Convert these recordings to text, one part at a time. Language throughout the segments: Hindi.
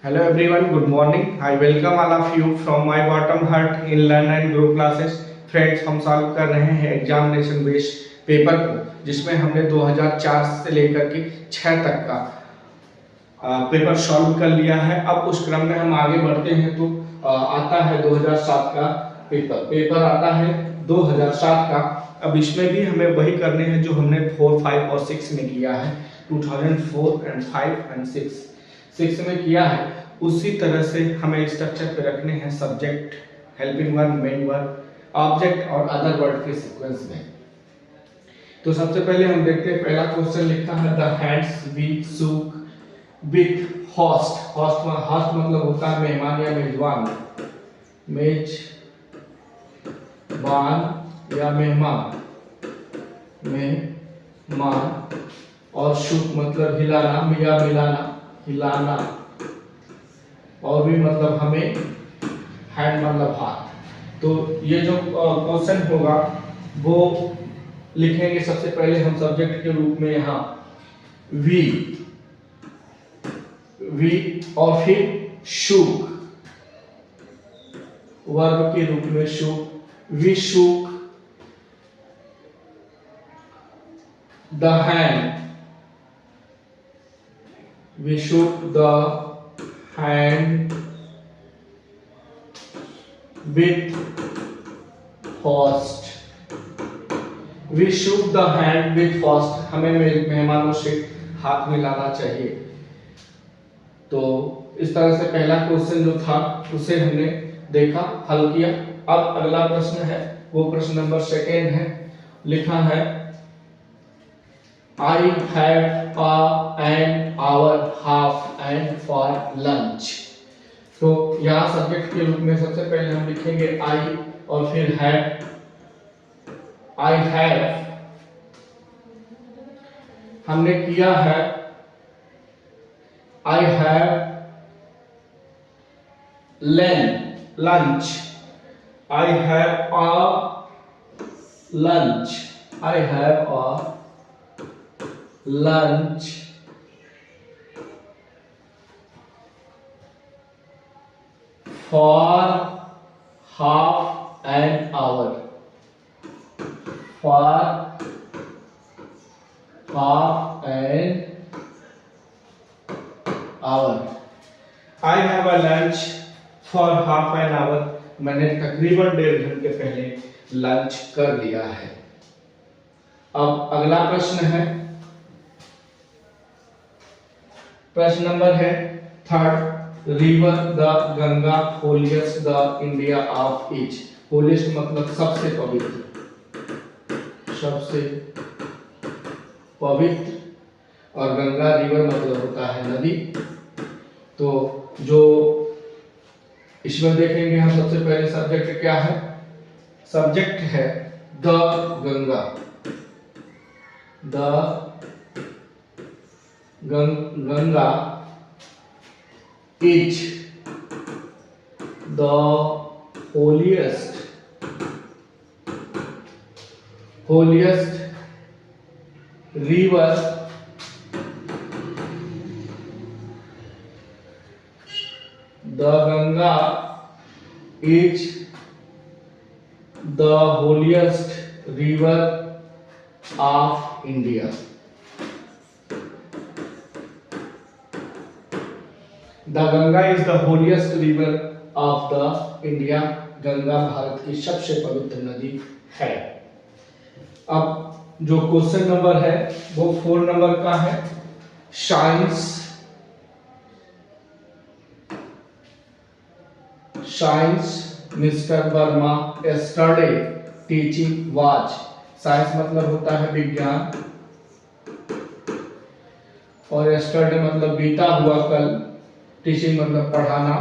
Hello everyone, good morning. I welcome all of you from my bottom heart in Learn and Grow classes. Friends, हम सॉल्व कर रहे हैं एग्जामिनेशन बेस्ड पेपर को, जिसमें हमने 2004 से लेकर के 6 तक का पेपर सॉल्व कर लिया है। अब उस क्रम में हम आगे बढ़ते हैं तो आता है 2007 का पेपर आता है 2007 का। अब इसमें भी हमें वही करने हैं जो हमने 4, 5 और 6 में किया है। 2004 एंड 5 एंड 6 में किया है, उसी तरह से हमें स्ट्रक्चर पे रखने हैं subject, helping verb, main verb, object और अदर वर्ड के सीक्वेंस में। तो सबसे पहले हम देखते हैं, पहला क्वेश्चन लिखा है the hands we shook with host. Host मतलब होता है मेहमान या मेजबान, मेजबान या मेहमान, और शूक मतलब हिलाना या मिलाना, हिलाना, और भी मतलब हमें हैंड मतलब हाथ। तो ये जो क्वेश्चन होगा वो लिखेंगे सबसे पहले हम सब्जेक्ट के रूप में यहाँ वी और फिर शूक, वर्ब के रूप में shook, we shook the hand, we shook the hand with host, we shook the hand with host, हमें मेहमानों से हाथ मिलाना चाहिए। तो इस तरह से पहला क्वेश्चन जो था उसे हमने देखा, हल किया। अब अगला प्रश्न है, वो प्रश्न नंबर 2 है। लिखा है I have an hour half and for lunch। तो यहाँ सब्जेक्ट के रूप में सबसे पहले हम लिखेंगे I और फिर have। I have हमने किया है I have lunch, I have a lunch, I have a lunch for half an hour, for half an hour। I have a lunch for half an hour, मैंने तकरीबन 1.5 घंटे पहले लंच कर लिया है। अब अगला प्रश्न है, प्रश्न नंबर है 3, river the Ganga holiest the India of each. Holiest मतलब सबसे पवित्र, सबसे पवित्र, और गंगा रिवर मतलब होता है नदी। तो जो इसमें देखेंगे हम सबसे पहले सब्जेक्ट क्या है, सब्जेक्ट है the Ganga, the Ganga is the holiest river the Ganga is the holiest river of India। The Ganga is the holiest river of the India। Ganga Bharat की सबसे पवित्र नदी है। अब जो क्वेश्चन नंबर है वो 4 नंबर का है। Science mister Verma yesterday teaching was. Science मतलब होता है विज्ञान, और यस्टरडे मतलब बीता हुआ कल, टीचिंग मतलब पढ़ाना।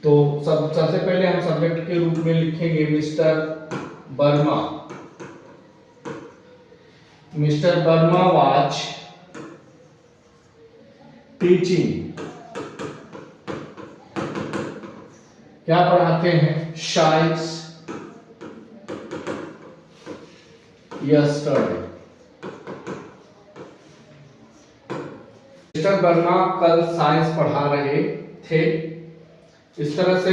तो सबसे पहले हम सब्जेक्ट के रूप में लिखेंगे mister Verma, mister Verma was teaching, क्या पढ़ाते हैं, साइंस यस्टरडे। मिस्टर वर्मा कल साइंस पढ़ा रहे थे। इस तरह से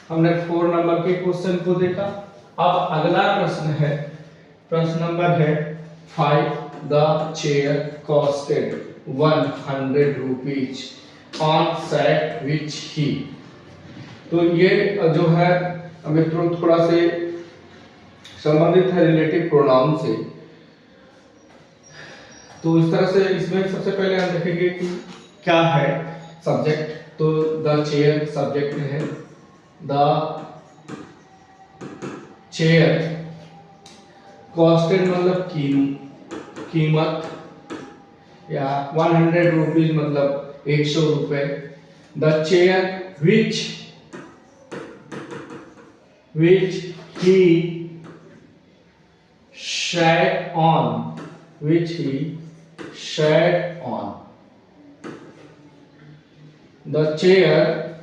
हमने 4 नंबर के क्वेश्चन को देखा। अब अगला प्रश्न है, प्रश्न नंबर है 5, the chair costed 100 rupees on set which he. तो ये जो है मित्रों थोड़ा से संबंधित है रिलेटिव प्रोनाउन से। तो इस तरह से इसमें सबसे पहले हम देखेंगे कि क्या है सब्जेक्ट। तो द चेयर सब्जेक्ट है, द चेयर कॉस्टेड मतलब कीमत, या 100 रुपीज मतलब 100 रुपए। The chair which he sat on, which he sat on. The chair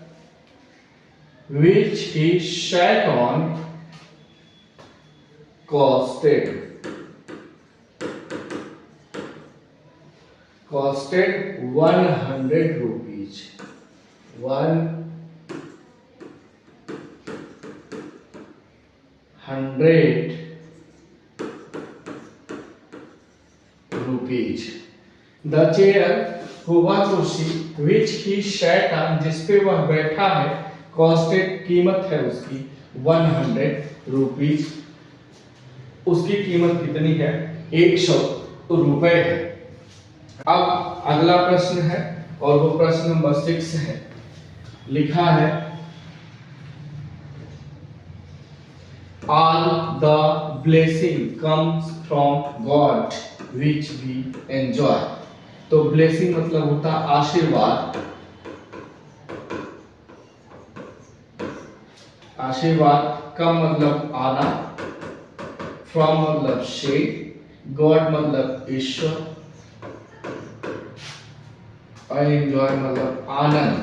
which he sat on costed 100 rupees. 100 rupees. The chair वह कुर्सी which he sat on जिस पे वह बैठा है, costed कीमत है उसकी 100 rupees। उसकी कीमत कितनी है? 100 रुपए है। अब अगला प्रश्न है और वो प्रश्न नंबर 6 है। लिखा है all the blessing comes from God which we enjoy। तो blessing मतलब होता है आशीर्वाद। आशीर्वाद का मतलब आना, from मतलब से, God मतलब ईश्वर, और enjoy मतलब आनंद,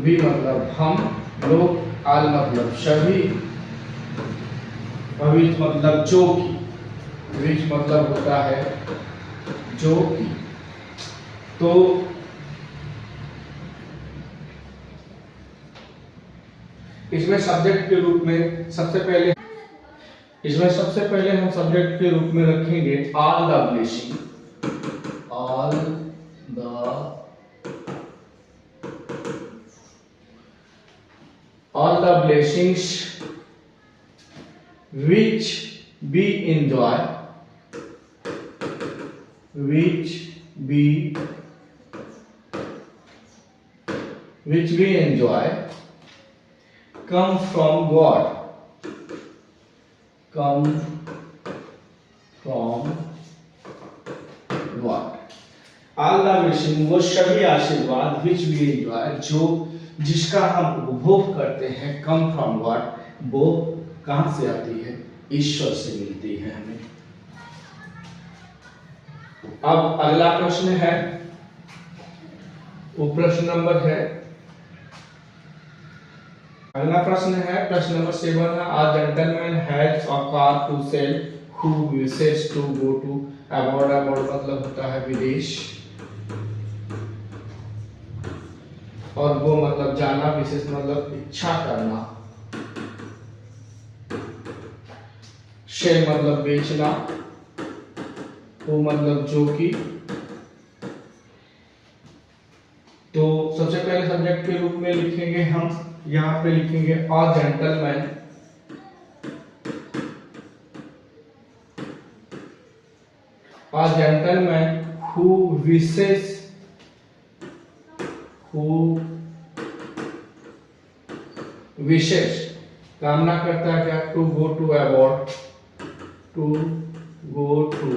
we मतलब हम लोग, आल मतलब सभी, विच मतलब जो की, विच मतलब होता है जो की। तो इसमें सब्जेक्ट के रूप में सबसे पहले हम सब्जेक्ट के रूप में रखेंगे all the blessing, all the blessings which we enjoy, come from God, all the blessings वो सभी आशीर्वाद which we enjoy जो जिसका हम उपभोग करते हैं, कम फ्रॉम गॉड वो कहां से आती है? ईश्वर से मिलती है हमें। अब अगला प्रश्न है, वो प्रश्न नंबर है, अगला प्रश्न है प्रश्न नंबर 7 है। A gentleman has a car to sell who wishes to go to abroad। abroad मतलब होता है विदेश, और वो मतलब जाना, विशेष मतलब इच्छा करना, शेयर मतलब बेचना, वो मतलब जो कि। तो सबसे पहले सब्जेक्ट के रूप में लिखेंगे हम, यहां पे लिखेंगे a gentleman, a gentleman who wishes, विशेष कामना करता है क्या? To go to abroad, to go to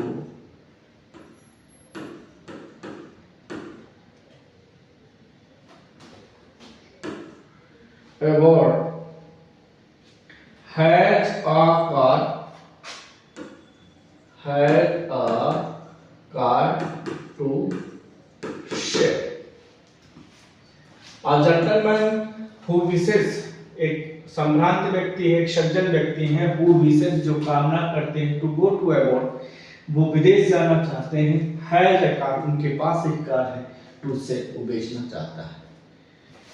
abroad, has a car to share. A gentleman who wishes, एक संभ्रांत व्यक्ति है, एक सज्जन व्यक्ति है, who wishes जो कामना करते हैं, to go to abroad वो विदेश जाना चाहते हैं, हैज ए कार, उनके पास एक कार है, टू सेल, वो बेचना चाहता है।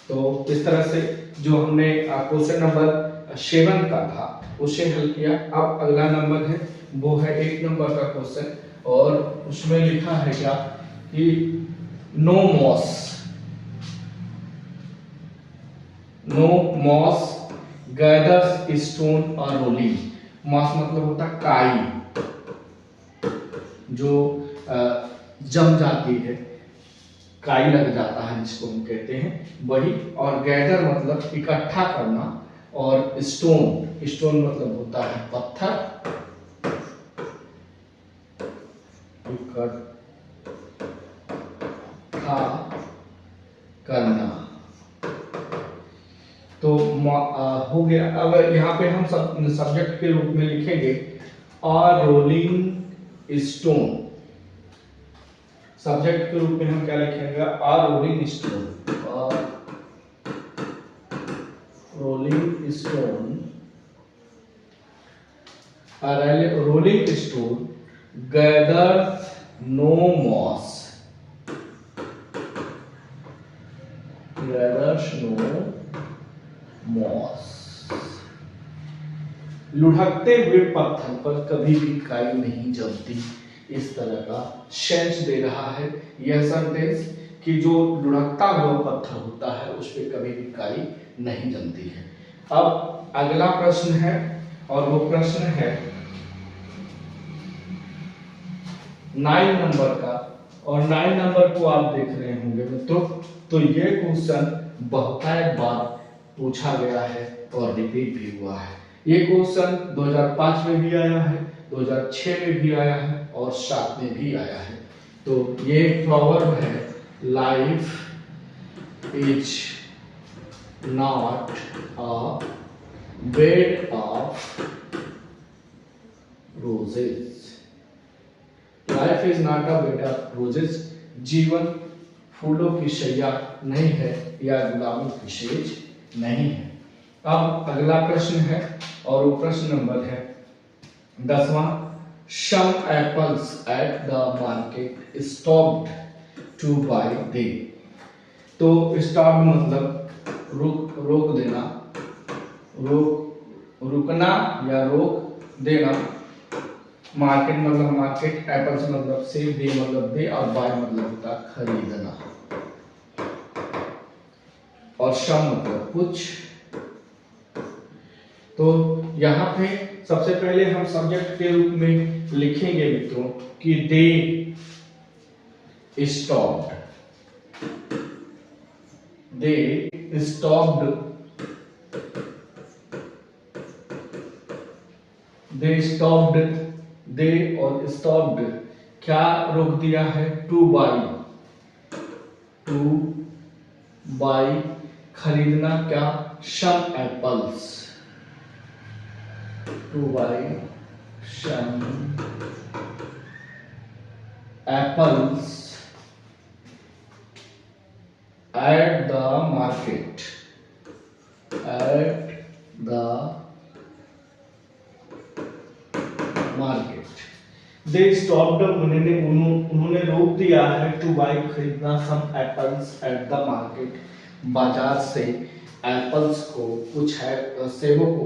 तो इस तरह से जो हमने क्वेश्चन नंबर 7 का था उसे हल किया। अब अगला नंबर है, वो है 1 नंबर का क्वेश्चन, और उसमें लिखा है क्या कि नो मॉस गैदर्स स्टोन और रोलिंग। मॉस मतलब होता है काई, जो जम जाती है, काई लग जाता है जिसको हम कहते हैं वही, और गैदर मतलब इकट्ठा करना, और स्टोन मतलब होता है पत्थर, इकट्ठा करना। तो हो गया। अब यहाँ पे हम सब्जेक्ट के रूप में लिखेंगे और रोलिंग स्टोन। सब्जेक्ट के रूप में हम क्या लिखेंगे, और rolling stone gathers no moss, लुढ़कते हुए पत्थर पर कभी भी काई नहीं जमती। इस तरह का सेंस दे रहा है यह सेंटेंस कि जो लुढ़कता हुआ पत्थर होता है उस पर कभी भी काई नहीं जमती है। अब अगला प्रश्न है, और वो प्रश्न है 9 नंबर का, और 9 नंबर को आप देख रहे होंगे मित्रों। तो ये क्वेश्चन बहुत बार पूछा गया है और रिपीट भी हुआ है। ये क्वेश्चन 2005 में भी आया है, 2006 में भी आया है, और 7 में भी आया है। तो ये प्रॉवर्ब है, life is not a bed of roses. Life is not a bed of roses, जीवन फूलों की शैया नहीं है या गुलाबों की सेज नहीं है। अब अगला प्रश्न है, और वो प्रश्न नंबर है 10वां। Some apples at the market stopped to buy them। तो stop मतलब रोक देना, रुकना या रोक देना। मार्केट मतलब मार्केट, एप्पल्स मतलब सेब, दे मतलब दे, और बाय मतलब होता खरीदना, और सम मतलब कुछ। तो यहाँ पे सबसे पहले हम सब्जेक्ट के रूप में लिखेंगे मित्रों कि दे स्टॉप्ड, दे और स्टॉप्ड क्या रोक दिया है, टू बाई खरीदना क्या, सम apples, to buy some apples at the market, they stopped, उन्होंने रोक दिया है, to buy खरीदना, some apples at the market, बाजार से एप्पल्स को, कुछ है सेबों को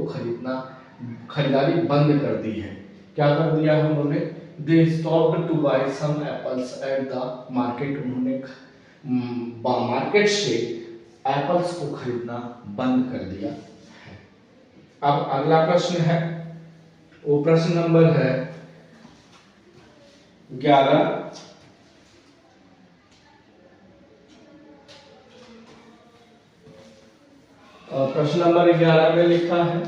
खरीदारी बंद कर दी है। क्या कर दिया है उन्होंने, they stopped to buy some apples at the market, उन्होंने मार्केट से एप्पल्स को खरीदना बंद कर दिया है। अब अगला प्रश्न है, वो प्रश्न नंबर है 11। प्रश्न नंबर 11 में लिखा है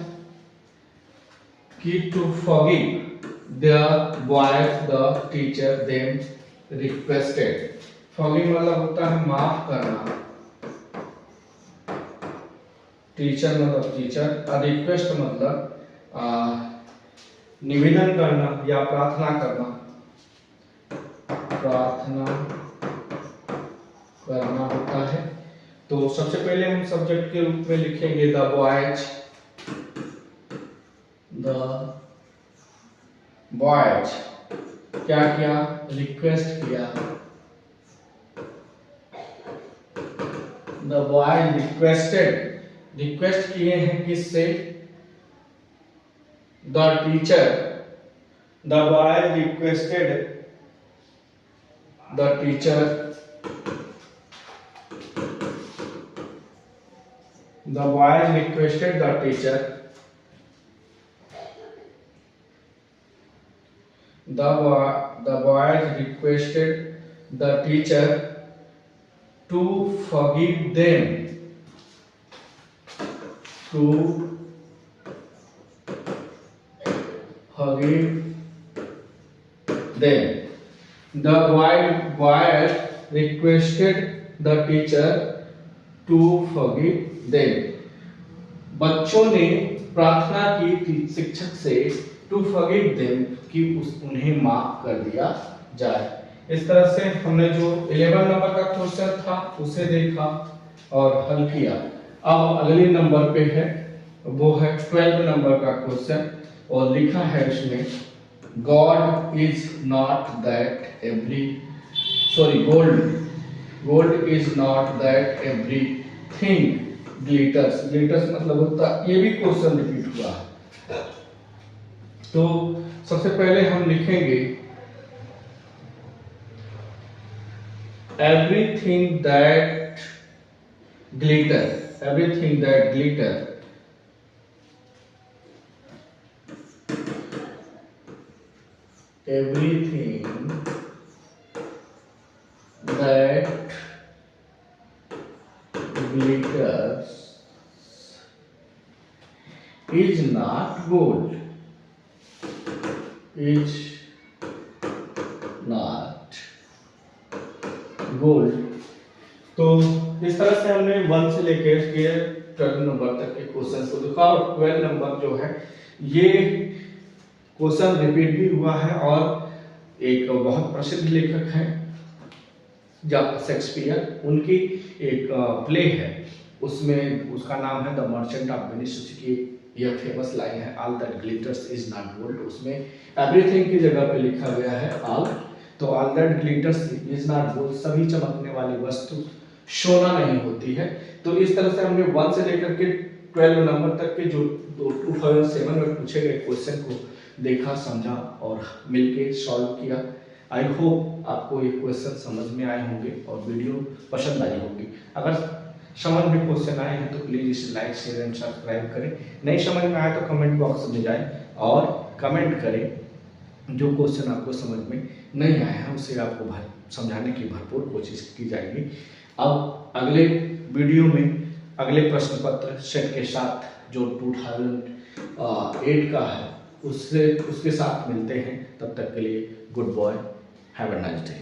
कि to forgive the boys the teacher them requested। forgive मतलब होता है माफ करना, टीचर मतलब टीचर, और रिक्वेस्ट मतलब निवेदन करना या प्रार्थना करना होता है। तो सबसे पहले हम सब्जेक्ट के रूप में लिखेंगे द बॉयज क्या किया, रिक्वेस्ट किया। द बॉय रिक्वेस्टेड, रिक्वेस्ट किए हैं किससे, the teacher, the boy requested the teacher, the boy requested the teacher, the boys requested the teacher to forgive them, to forgive them. The boys requested the teacher to forgive them. बच्चों ने प्रार्थना की शिक्षक से टू फॉरगिव देम कि उन्हें माफ कर दिया जाए। इस तरह से हमने जो 11 नंबर का क्वेश्चन था उसे देखा और हल किया। अब अगले नंबर पे है, वो है 12 नंबर का क्वेश्चन और लिखा है इसमें, God is not that every, sorry gold is not that everything glitters, glitters मतलब होता, ये भी क्वेश्चन रिपीट हुआ है। तो सबसे पहले हम लिखेंगे everything that glitter, everything that glitter, everything that glitters is not gold, is not gold। तो इस तरह से हमने 1 से लेकर के 12 नंबर तक के क्वेश्चन को देखा और 12 नंबर जो है ये क्वेश्चन रिपीट भी हुआ है और एक बहुत प्रसिद्ध लेखक है शेक्सपियर, उनकी एक प्ले है, उसमें उसका नाम है द मर्चेंट ऑफ वेनिस। की यह फेमस लाइन है, all that glitters is not gold, उसमें एवरीथिंग की जगह पे लिखा गया है ऑल, तो all that glitters is not gold, सभी चमकने वाली वस्तु सोना नहीं होती है। तो इस तरह से हमने 1 से लेकर के 12 नंबर तक के जो 2007 में पूछे गए क्वेश्चन को देखा, समझा और मिलके सॉल्व किया। आई होप आपको ये क्वेश्चन समझ में आए होंगे और वीडियो पसंद आई होगी। अगर समझ में क्वेश्चन आए हैं तो प्लीज इसे लाइक शेयर एंड सब्सक्राइब करें, नहीं समझ में आए तो कमेंट बॉक्स में जाएं और कमेंट करें। जो क्वेश्चन आपको समझ में नहीं आया है उसे आपको समझाने की भरपूर कोशिश की जाएगी। अब अगले वीडियो में अगले प्रश्न पत्र सेट के साथ जो 2008 का है उसके साथ मिलते हैं। तब तक के लिए good boy, have a nice day.